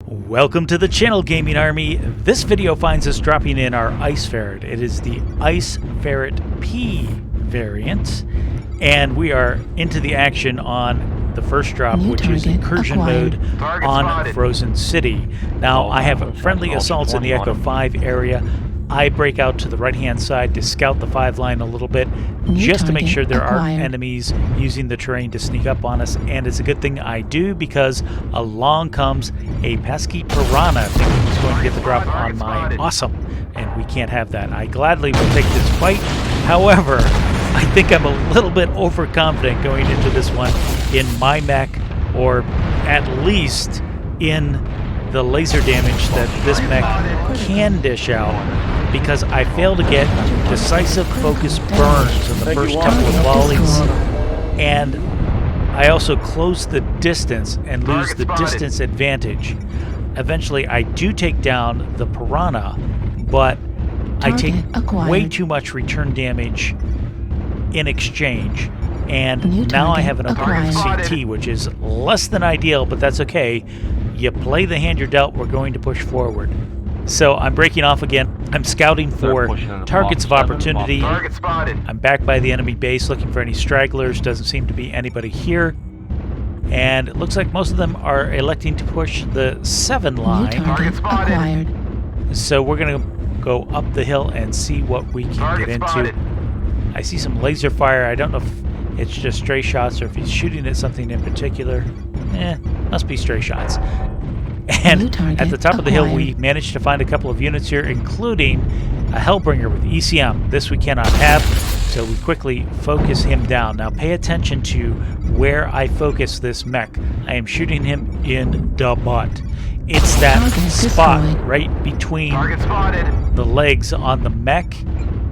Welcome to the channel, Gaming Army. This video finds us dropping in our Ice Ferret. It is the Ice Ferret P variant, and we are into the action on the first drop, which is incursion mode on Frozen City. Now, I have friendly assaults in the Echo 5 area. I break out to the right-hand side to scout the 5 line a little bit, just to make sure there aren't enemies using the terrain to sneak up on us. And it's a good thing I do, because along comes a pesky piranha thinking he's going to get the drop on my awesome, and we can't have that. I gladly will take this fight. However, I think I'm a little bit overconfident going into this one in my mech, or at least in the laser damage that this mech can dish out, because I fail to get decisive focus burns in the first couple of volleys, and I also close the distance and lose the distance advantage. Eventually I do take down the piranha, but I take way too much return damage in exchange, and now I have an open CT, which is less than ideal, but that's okay. You play the hand you're dealt, we're going to push forward. So I'm breaking off again. I'm scouting for targets of opportunity. I'm back by the enemy base looking for any stragglers. Doesn't seem to be anybody here. And it looks like most of them are electing to push the 7 line. So we're going to go up the hill and see what we can get into. I see some laser fire. I don't know if it's just stray shots or if he's shooting at something in particular. Must be stray shots. And at the top of the hill, we managed to find a couple of units here, including a Hellbringer with ECM. This we cannot have, so we quickly focus him down. Now pay attention to where I focus this mech. I am shooting him in the butt. It's that spot right between the legs on the mech,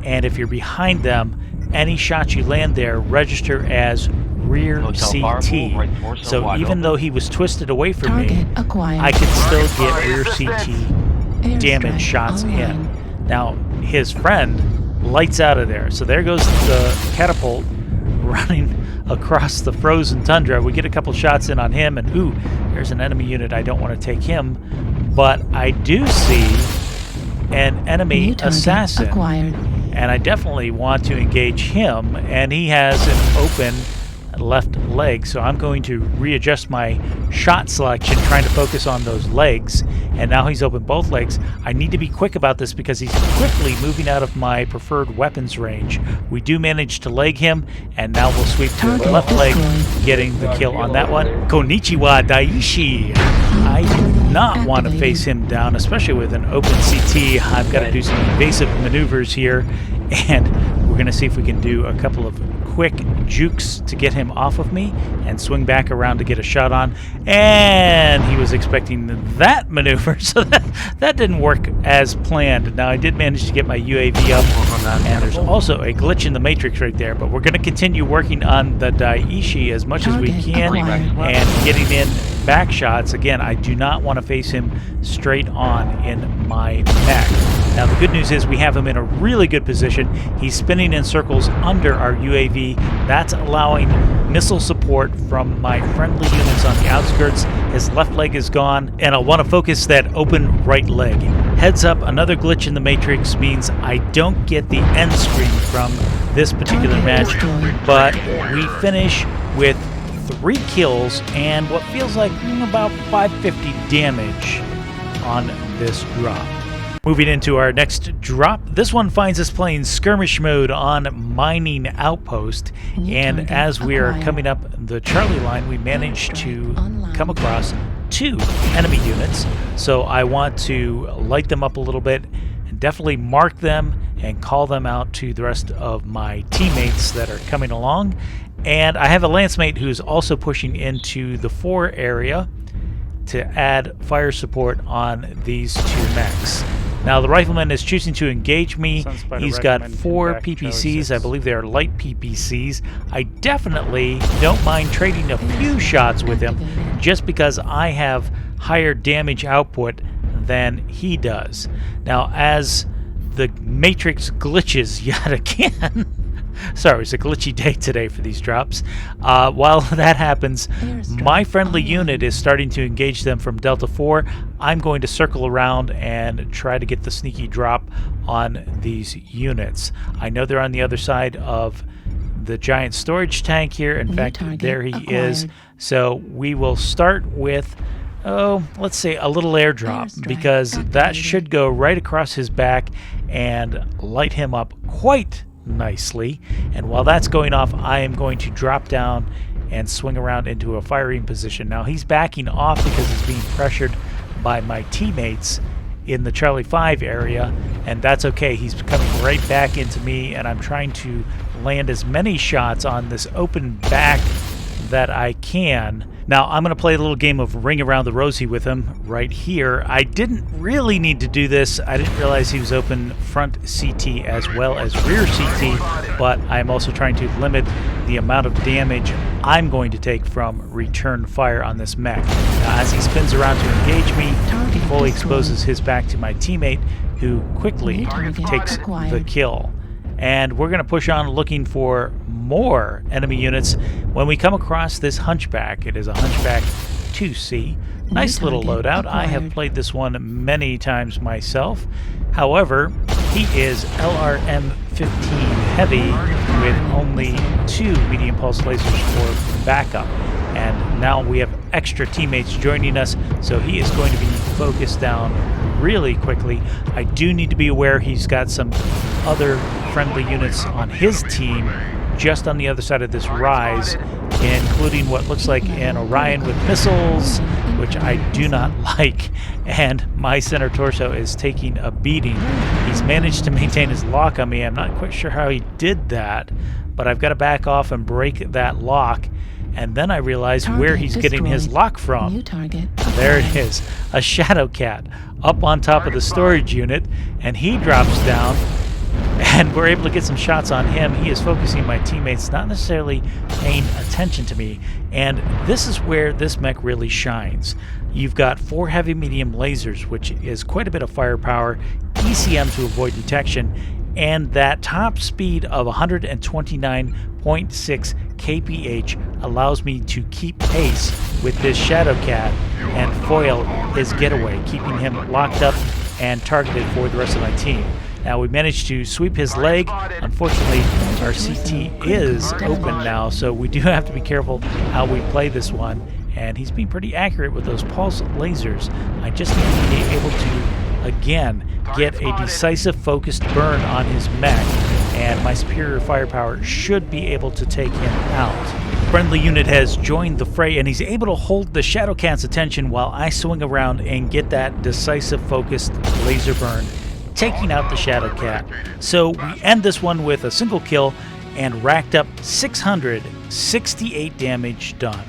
and if you're behind them, any shot you land there register as rear CT. So even though he was twisted away from me, I could still get rear CT damage shots in. Now his friend lights out of there, so there goes the catapult running across the frozen tundra. We get a couple shots in on him, and ooh, there's an enemy unit. I don't want to take him, but I do see an enemy assassin, and I definitely want to engage him, and he has an open left leg, so I'm going to readjust my shot selection, trying to focus on those legs, and now he's open both legs. I need to be quick about this because he's quickly moving out of my preferred weapons range. We do manage to leg him, and now we'll sweep to the left leg, getting the kill on that one. Konnichiwa Daishi! I do not want to face him down, especially with an open CT. I've got to do some evasive maneuvers here, and we're going to see if we can do a couple of quick jukes to get him off of me and swing back around to get a shot on. And he was expecting that maneuver, so that didn't work as planned. Now I did manage to get my UAV up, and there's also a glitch in the matrix right there, but we're going to continue working on the Daiichi as much as we can and getting in back shots. Again, I do not want to face him straight on in my mech. Now the good news is we have him in a really good position. He's spinning in circles under our UAV. That's allowing missile support from my friendly units on the outskirts. His left leg is gone, and I'll want to focus that open right leg. Heads up, another glitch in the matrix means I don't get the end screen from this particular match, but we finish with 3 kills and what feels like about 550 damage on this drop. Moving into our next drop, this one finds us playing skirmish mode on Mining Outpost, and as we are coming up the Charlie line, we managed to come across 2 enemy units, so I want to light them up a little bit and definitely mark them and call them out to the rest of my teammates that are coming along. And I have a lance mate who's also pushing into the 4 area to add fire support on these 2 mechs. Now the rifleman is choosing to engage me. He's got 4 PPCs. I believe they are light PPCs. I definitely don't mind trading a few shots with him just because I have higher damage output than he does. Now as the matrix glitches yet again, Sorry, it's a glitchy day today for these drops. While that happens, my friendly unit is starting to engage them from Delta 4. I'm going to circle around and try to get the sneaky drop on these units. I know they're on the other side of the giant storage tank here. In fact, there he is. So we will start with, let's say a little airdrop, because that should go right across his back and light him up quite nicely. And while that's going off, I am going to drop down and swing around into a firing position. Now he's backing off because he's being pressured by my teammates in the Charlie 5 area, and that's okay. He's coming right back into me, and I'm trying to land as many shots on this open back that I can. Now I'm going to play a little game of Ring Around the Rosie with him right here. I didn't really need to do this. I didn't realize he was open front CT as well as rear CT, but I'm also trying to limit the amount of damage I'm going to take from return fire on this mech. Now, as he spins around to engage me, he fully exposes his back to my teammate, who quickly takes the kill. And we're going to push on looking for more enemy units. When we come across this Hunchback, it is a Hunchback 2C. Nice little loadout. I have played this one many times myself. However, he is LRM-15 heavy with only 2 medium pulse lasers for backup. And now we have extra teammates joining us, so he is going to be focused down really quickly. I do need to be aware he's got some other friendly units on his team just on the other side of this rise, including what looks like an Orion with missiles, which I do not like, and my center torso is taking a beating. He's managed to maintain his lock on me. I'm not quite sure how he did that, but I've got to back off and break that lock. And then I realize where he's getting his lock from. There it is, a Shadow Cat up on top of the storage unit, and he drops down, and we're able to get some shots on him. He is focusing my teammates, not necessarily paying attention to me, and this is where this mech really shines. You've got 4 heavy medium lasers, which is quite a bit of firepower, ECM to avoid detection, and that top speed of 129.6 kph allows me to keep pace with this Shadow Cat and foil his getaway, keeping him locked up and targeted for the rest of my team. Now we managed to sweep his leg. Unfortunately, our CT is open now, so we do have to be careful how we play this one. And he's being pretty accurate with those pulse lasers. I just need to be able to, again, get a decisive focused burn on his mech, and my superior firepower should be able to take him out. Friendly unit has joined the fray, and he's able to hold the Shadow Cat's attention while I swing around and get that decisive focused laser burn, taking out the Shadow Cat. So we end this one with a single kill and racked up 668 damage done.